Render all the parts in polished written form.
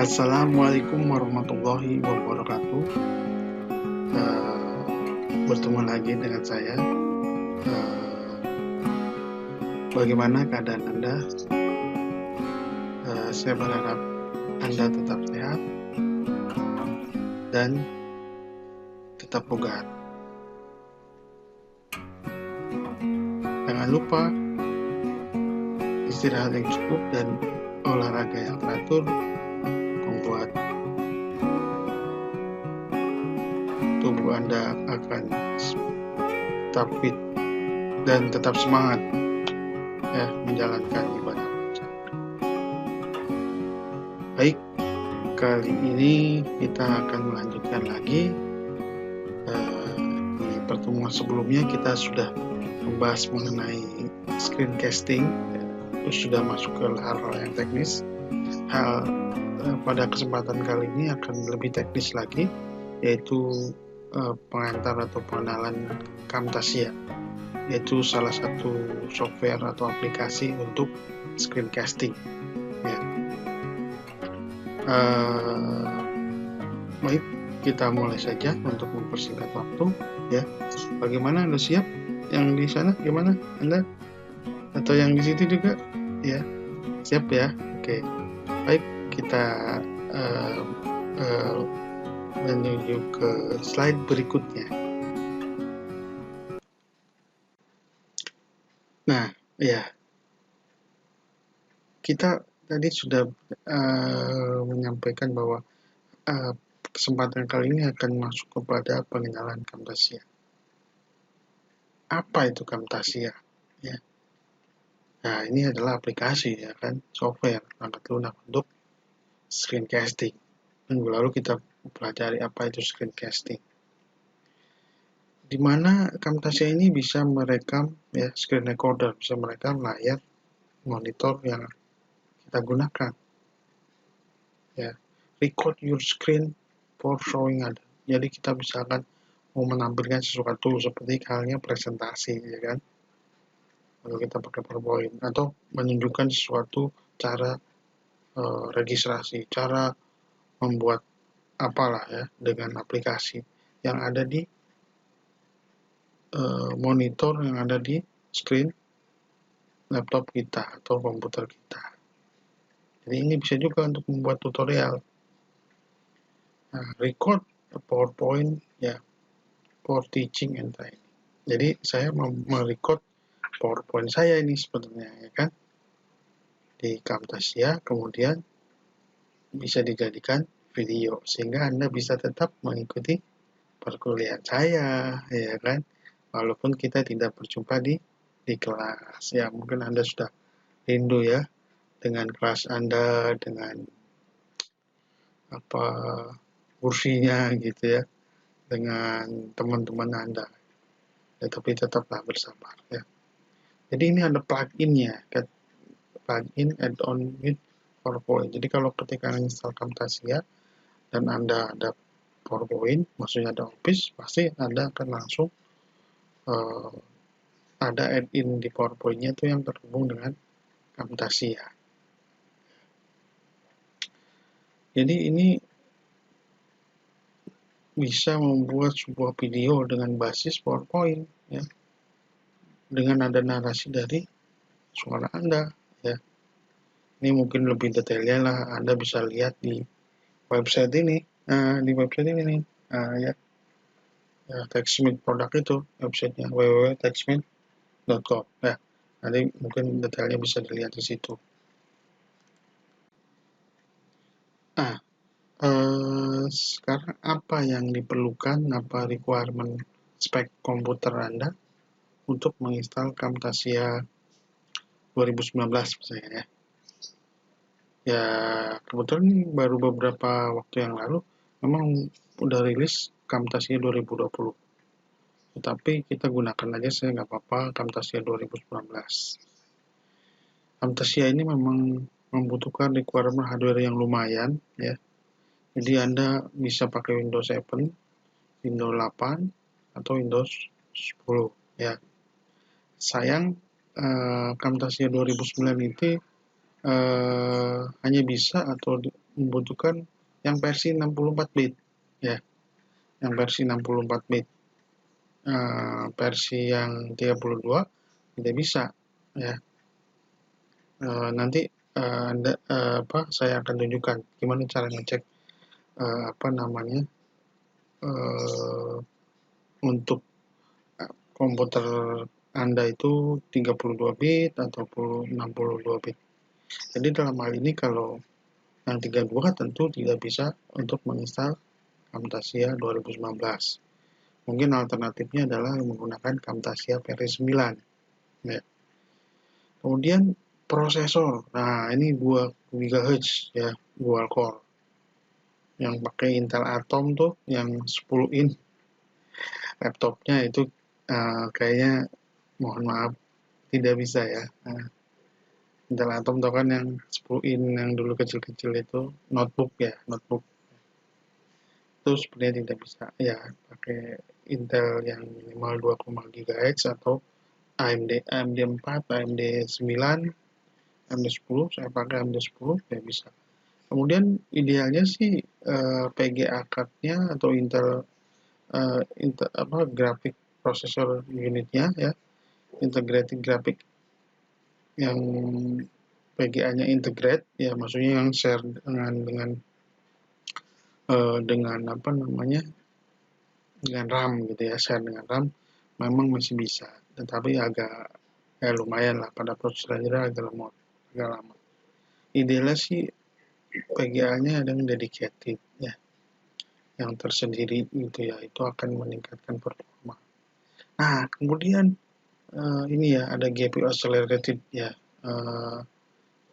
Assalamualaikum warahmatullahi wabarakatuh. Bertemu lagi dengan saya. Bagaimana keadaan Anda? Saya berharap Anda tetap sehat dan tetap bugar. Jangan lupa istirahat yang cukup dan olahraga yang teratur membuat tubuh Anda akan tetap fit dan tetap semangat menjalankan ibadah puasa. Baik, kali ini kita akan melanjutkan lagi. Di pertemuan sebelumnya kita sudah membahas mengenai screencasting, terus sudah masuk ke hal-hal yang teknis. Pada kesempatan kali ini akan lebih teknis lagi, yaitu pengantar atau pengenalan Camtasia, yaitu salah satu software atau aplikasi untuk screencasting. Baik, kita mulai saja untuk mempersingkat waktu. Bagaimana, Anda siap? Yang di sana gimana, Anda? Atau yang di situ juga? Siap ya? Oke. Baik, kita menuju ke slide berikutnya. Nah, kita tadi sudah menyampaikan bahwa kesempatan kali ini akan masuk kepada pengenalan Camtasia. Apa itu Camtasia? Nah, ini adalah aplikasi, software perangkat lunak untuk screencasting. Minggu lalu kita pelajari apa itu screencasting. Di mana Camtasia ini bisa merekam, screen recorder, bisa merekam layar monitor yang kita gunakan. Record your screen for showing other. Jadi kita misalkan mau menampilkan sesuatu seperti halnya presentasi, Lalu kita pakai PowerPoint, atau menunjukkan sesuatu cara registrasi, cara membuat apalah dengan aplikasi yang ada di monitor, yang ada di screen laptop kita atau komputer kita. Jadi ini bisa juga untuk membuat tutorial. Record PowerPoint for teaching and training. Jadi saya merecord PowerPoint saya ini sebenarnya, di Camtasia, kemudian bisa dijadikan video sehingga Anda bisa tetap mengikuti perkuliahan saya, walaupun kita tidak berjumpa di kelas. Mungkin Anda sudah rindu dengan kelas Anda, dengan kursinya dengan teman-teman Anda. Tapi tetaplah bersabar. Jadi ini ada plugin-nya, plugin add-on with PowerPoint. Jadi kalau ketika install Camtasia dan Anda ada PowerPoint, maksudnya ada Office, pasti Anda akan langsung ada add-in di PowerPoint-nya itu yang terhubung dengan Camtasia. Jadi ini bisa membuat sebuah video dengan basis PowerPoint, dengan ada narasi dari suara Anda, Ini mungkin lebih detailnya lah Anda bisa lihat di website ini. Di website ini nih, TechSmith produk itu websitenya www.techsmith.com. Nanti mungkin detailnya bisa dilihat di situ. Sekarang apa yang diperlukan, apa requirement spek komputer Anda untuk menginstal Camtasia 2019 misalnya kebetulan ini baru beberapa waktu yang lalu memang udah rilis Camtasia 2020, tetapi kita gunakan aja, saya nggak apa-apa Camtasia 2019. Camtasia ini memang membutuhkan requirement hardware yang lumayan, jadi Anda bisa pakai Windows 7, Windows 8 atau Windows 10 Sayang Camtasia 2009 itu hanya bisa atau membutuhkan yang versi 64 bit ya, yang versi 64 bit. Versi yang 32 tidak bisa ya. Nanti saya akan tunjukkan gimana cara ngecek untuk komputer Anda itu 32 bit atau 62 bit. Jadi dalam hal ini kalau yang 32 tentu tidak bisa untuk menginstal Camtasia 2019. Mungkin alternatifnya adalah menggunakan Camtasia versi 9. Ya. Kemudian prosesor. Nah, ini 2 GHz ya, dual core. Yang pakai Intel Atom tuh yang 10 in laptopnya itu kayaknya mohon maaf tidak bisa ya. Intel Atom tuh kan yang 10 in yang dulu kecil-kecil itu notebook itu sebenarnya tidak bisa ya, pakai Intel yang minimal 2, GHz atau AMD 4, AMD 9, AMD 10, saya pakai AMD 10 ya bisa. Kemudian idealnya sih PGA card-nya atau Intel grafik processor unitnya ya, integrated graphic yang PGA-nya integrate ya, maksudnya yang share dengan RAM gitu ya, share dengan RAM memang masih bisa, tetapi agak lumayan lah, pada prosesor agak lama. Idealnya sih PGA-nya ada yang dedicated ya, yang tersendiri gitu ya, itu akan meningkatkan performa. Nah, kemudian ini ya, ada GPU accelerated ya,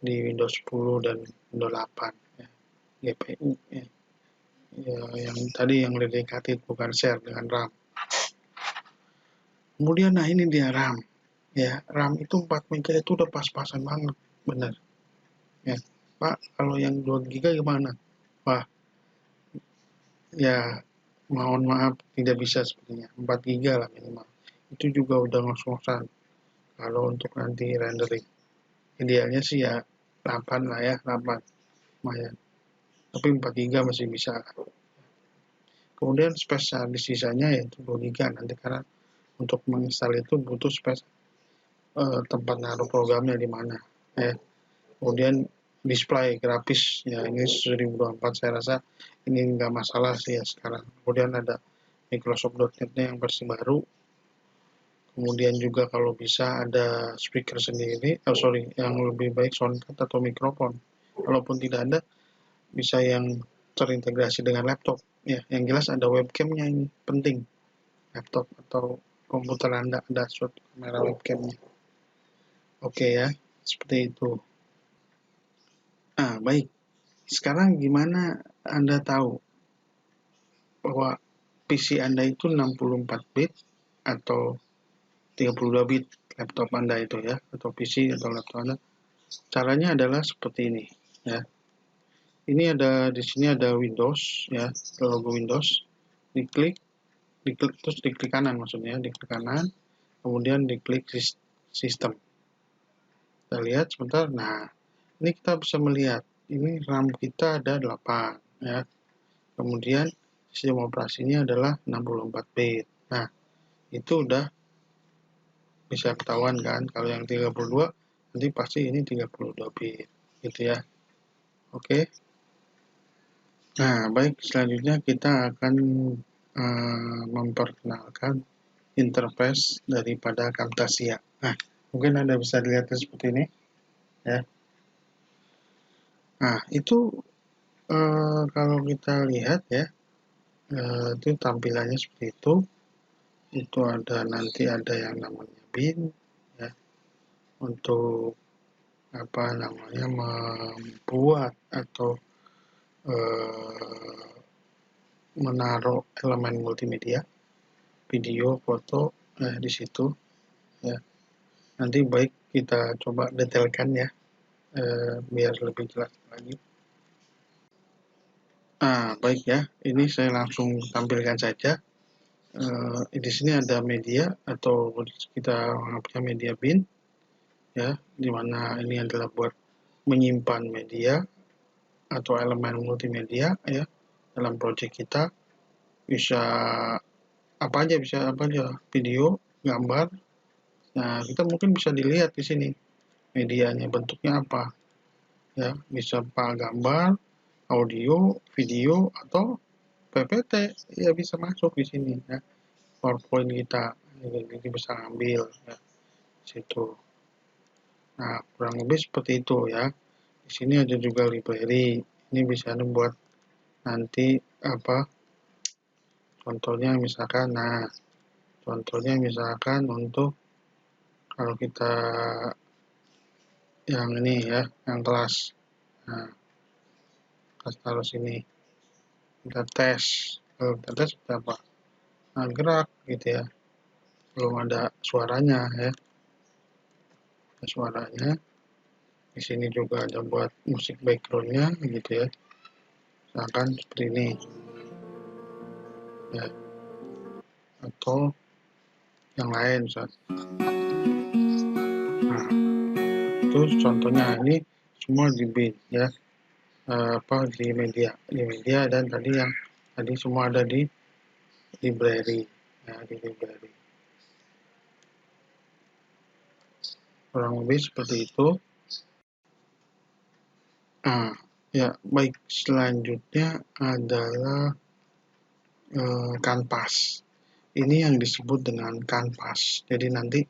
di Windows 10 dan Windows 8 ya, GPU ya. Yang tadi yang dedicated bukan share dengan RAM. Kemudian nah ini dia RAM ya, RAM itu 4 MB itu udah pas-pasan banget, bener ya. Pak, kalau yang 2 GB gimana? Wah, ya mohon maaf tidak bisa sepertinya, 4 GB lah minimal. Itu juga udah ngos-ngosan kalau untuk nanti rendering. Idealnya sih ya 8 lah ya, 8 lumayan, tapi 4 GB masih bisa. Kemudian space di sisanya yaitu 2 GB nanti, karena untuk menginstal itu butuh space tempat naruh programnya di mana ya. Kemudian display grafis ya, ini 1024, saya rasa ini nggak masalah sih ya sekarang. Kemudian ada Microsoft.NET-nya yang versi baru. Kemudian juga kalau bisa ada speaker sendiri, yang lebih baik soundcard atau mikrofon. Kalaupun tidak ada, bisa yang terintegrasi dengan laptop ya. Yang jelas ada webcamnya, ini penting. Laptop atau komputer Anda ada shot kamera webcamnya. Oke ya, seperti itu. Nah, baik. Sekarang gimana Anda tahu bahwa PC Anda itu 64 bit atau 32 bit laptop Anda itu ya, atau PC atau laptop Anda? Caranya adalah seperti ini ya. Ini ada di sini ada Windows ya, logo Windows. Diklik terus diklik kanan, maksudnya diklik kanan, kemudian diklik sistem. Kita lihat sebentar. Nah, ini kita bisa melihat ini RAM kita ada 8 ya. Kemudian sistem operasinya adalah 64 bit. Nah, itu udah bisa ketahuan kan, kalau yang 32 nanti pasti ini 32 bit gitu ya. Oke. Nah, baik, selanjutnya kita akan memperkenalkan interface daripada Camtasia. Nah, mungkin Anda bisa lihat seperti ini ya. Nah, itu kalau kita lihat ya, itu tampilannya seperti itu. Itu nanti ada yang namanya bin ya, untuk membuat atau menaruh elemen multimedia, video, foto di situ ya. Nanti baik kita coba detailkan ya, biar lebih jelas lagi. Baik ya, ini saya langsung tampilkan saja. Di sini ada media, atau kita punya media bin ya, dimana ini adalah buat menyimpan media. atau elemen multimedia ya dalam project kita. Bisa apa aja, video, gambar. Nah, kita mungkin bisa dilihat di sini medianya bentuknya apa ya, bisa gambar, audio, video, atau PPT ya bisa masuk di sini ya. PowerPoint kita jadi bisa ambil ya situ. Nah, kurang lebih seperti itu ya. Di sini ada juga library. Ini bisa buat nanti apa? Contohnya misalkan untuk kalau kita yang ini ya, yang kelas. Nah, kita taruh sini. Kita tes. Kalau kita tes apa? Nah, gerak gitu ya. Belum ada suaranya ya. Ada suaranya. Di sini juga ada buat musik backgroundnya gitu ya. Misalkan seperti ini. Ya. Atau yang lain misalnya. Nah, itu contohnya ini semua di bin ya. Di media dan tadi yang tadi semua ada di library ya, di library. Kurang lebih seperti itu. Nah, ya baik, selanjutnya adalah kanvas. Ini yang disebut dengan kanvas. Jadi nanti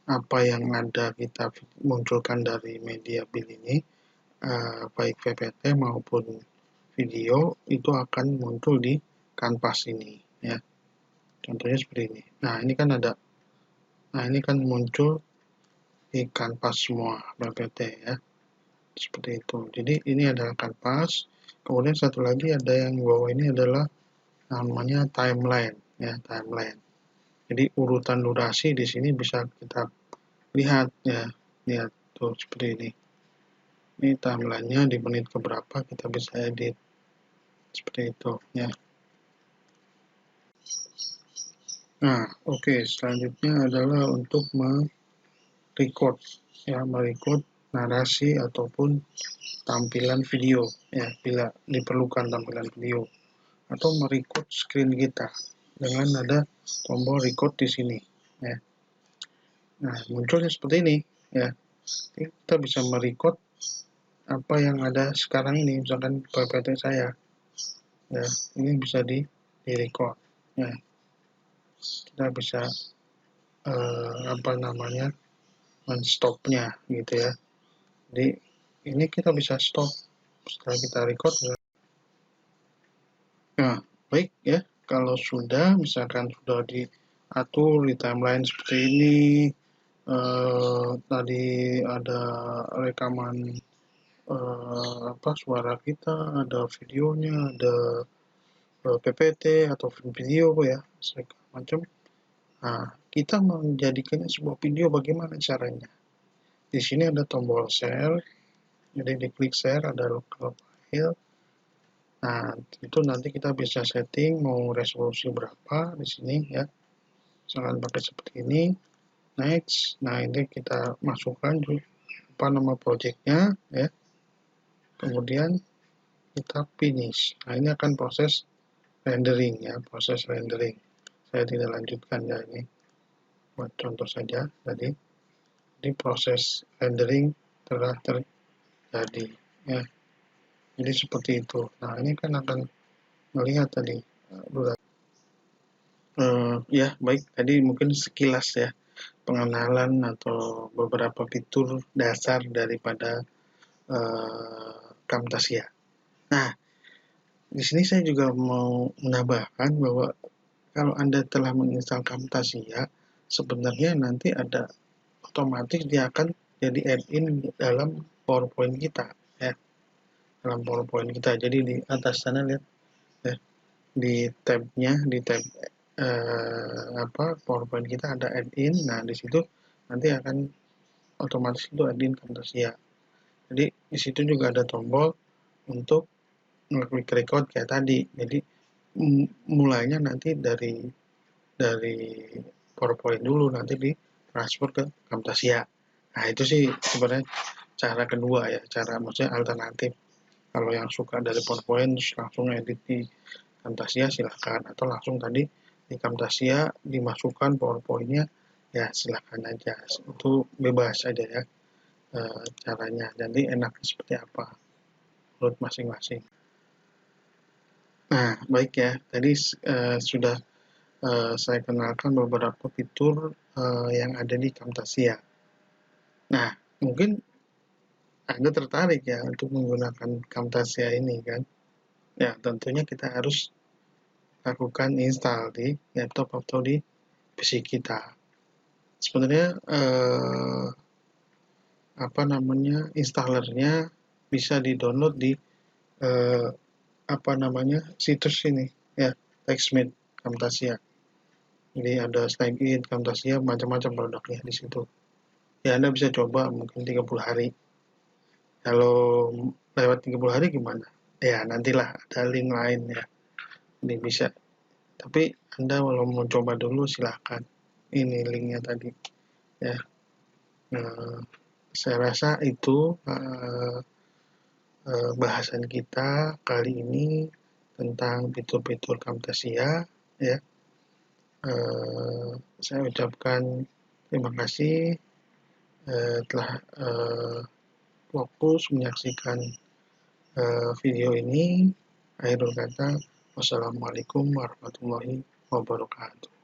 apa yang ada kita munculkan dari media bin ini, baik PPT maupun video itu akan muncul di kanvas ini ya. Contohnya seperti ini. Nah, ini kan muncul di kanvas semua PPT ya. Seperti itu. Jadi ini adalah kanvas. Kemudian satu lagi ada yang di bawah ini adalah namanya timeline ya, timeline. Jadi urutan durasi di sini bisa kita lihat ya. Lihat tuh seperti ini. Ini timelinenya di menit keberapa kita bisa edit. Seperti itu ya. Nah, oke, selanjutnya adalah untuk merecord ya, merecord narasi ataupun tampilan video ya, bila diperlukan tampilan video, atau merecord screen kita dengan ada tombol record di sini ya. Nah, munculnya seperti ini ya. Kita bisa merecord apa yang ada sekarang ini, misalkan PPT saya ya, ini bisa di record ya. Kita bisa men-stopnya gitu ya. Jadi ini kita bisa stop setelah kita record. Nah, baik ya, kalau misalkan sudah diatur di timeline seperti ini, tadi ada rekaman suara kita, ada videonya, ada PPT atau video ya, segala macam. Nah, kita menjadikannya sebuah video bagaimana caranya? Di sini ada tombol share, jadi diklik share, ada local file. Nah, itu nanti kita bisa setting mau resolusi berapa di sini ya. Misalkan pakai seperti ini. Next. Nah, ini kita masukkan apa nama projectnya ya. Kemudian kita finish. Nah, ini akan proses rendering ya, proses rendering. Saya tidak lanjutkan ya, ini buat contoh saja tadi. Jadi proses rendering telah terjadi ya. Jadi seperti itu. Nah, ini kan akan melihat tadi ya, baik, tadi mungkin sekilas ya pengenalan atau beberapa fitur dasar daripada Camtasia. Nah, di sini saya juga mau menambahkan bahwa kalau Anda telah menginstal Camtasia, sebenarnya nanti ada otomatis dia akan jadi add-in dalam PowerPoint kita ya. Dalam PowerPoint kita. Jadi di atas sana lihat ya, di tab PowerPoint kita ada add-in. Nah, di situ nanti akan otomatis itu add-in Camtasia. Jadi di situ juga ada tombol untuk klik record kayak tadi. Jadi mulainya nanti dari PowerPoint dulu, nanti di transfer ke Camtasia. Nah, itu sih sebenarnya cara kedua ya, maksudnya alternatif Kalau yang suka dari PowerPoint terus langsung edit di Camtasia silahkan, atau langsung tadi di Camtasia dimasukkan PowerPoint-nya ya silahkan aja, itu bebas aja ya caranya, jadi enaknya seperti apa menurut masing-masing. Nah baik ya, tadi sudah saya kenalkan beberapa fitur yang ada di Camtasia. Nah mungkin Anda tertarik ya untuk menggunakan Camtasia ini kan. Ya, tentunya kita harus lakukan install di laptop atau di PC kita. Sebenarnya apa namanya installernya bisa di-download di eh, apa namanya situs ini ya, TextMate Camtasia. Jadi ada Snagit, Camtasia, macam-macam produknya di situ. Ya Anda bisa coba mungkin 30 hari. Kalau lewat 30 hari gimana? Ya nantilah ada link lain ya. Ini bisa. Tapi Anda kalau mau coba dulu silahkan. Ini linknya tadi. Ya. Nah, saya rasa itu bahasan kita kali ini tentang fitur-fitur Camtasia. Ya. Saya ucapkan terima kasih telah fokus menyaksikan video ini. Akhirul kata, wassalamualaikum warahmatullahi wabarakatuh.